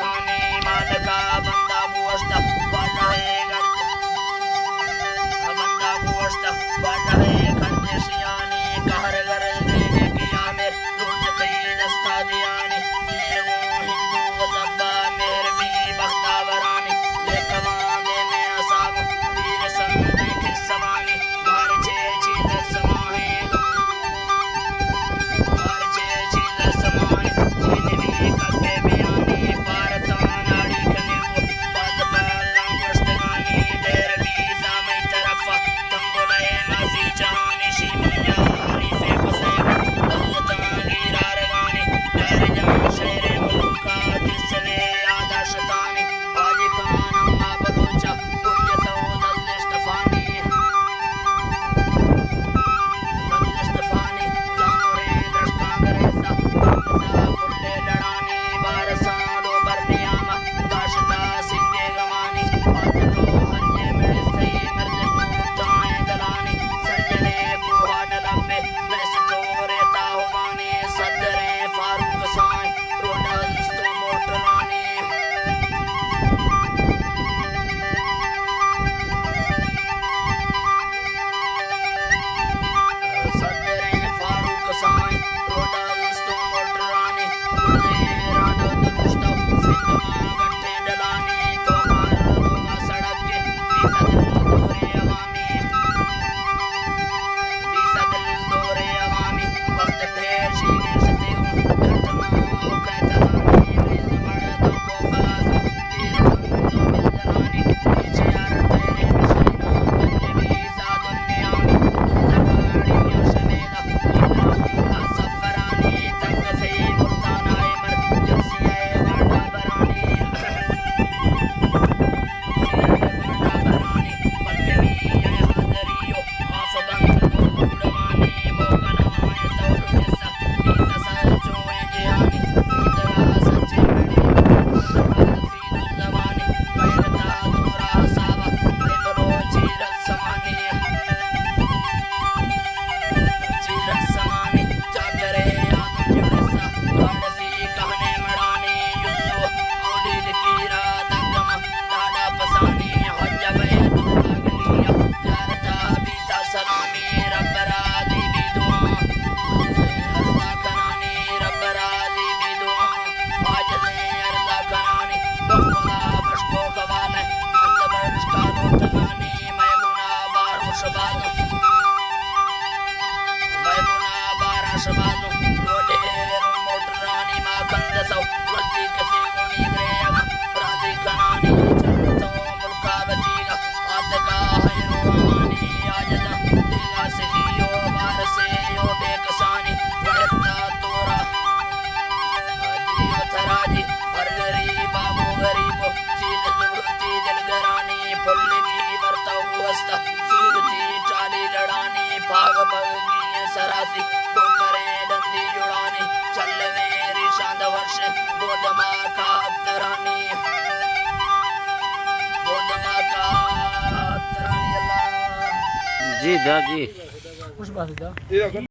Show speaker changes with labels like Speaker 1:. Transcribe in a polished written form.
Speaker 1: खानी माल का बंदा गोश्त बढ़ रहे बंदा गोश्त बढ़ रहे खंडे सियानी कहर गर देने की आमिर रोज कई दस्ता दियानी हिंदू जब्बा मेर भी बख्तावरानी लेखवा देने असाब वीर संदे खिस्सवानी घर छे चील समाहे घर छे चील समाहे जिन भी कब्बे बियानी भारत नाड़ी कनिव पद पाला मस्तगानी देर भी जामे तरफ तंबुले नजी जहानी शिमया हरीफे फसेव दौलतानी रारगानी डर जाम शेरे मुल्का जिसने आदा शतानी बाजी खान अम्मा बलूचा कुर्यतो दल्लिस्तफानी जामोरे दृष्टा गरेसा पुल्ले लड़ानी बारसालो बरनियामा दाशता सिंगे गवानी आदलो हन्ने मिल सही मर्द ताए दलानी सजने बुहा नलम्बे मैसटोरे ताहुवानी सदरे फारूक साए रोडल्स्तो मोटरानी सदरे फारूक साए रोडल्स्तो मोटरानी गुर्दे राडो दुरुस्तो सिंगमा गट्टे डलानी तो मार होगा सड़क के बीसदल दोरे अवामी वक्त ढेर शीरे सते दर्दमा कहतलानी रिज मर्दों को फलासा तीर बंदो मिलजलानी पीछे यार तेरे मशीना दल्ले भी सादुन्नियामी लगाड़ियां शमेला इल्ला सफरानी तक सही मुल्तानाए मर जर्सिए वाडा बरानी सरासी टोकरे डंडी जुड़ानी चल मेरी शांत वर्ष गोदमा का तरानी
Speaker 2: जी दा जी
Speaker 3: कुछ बात है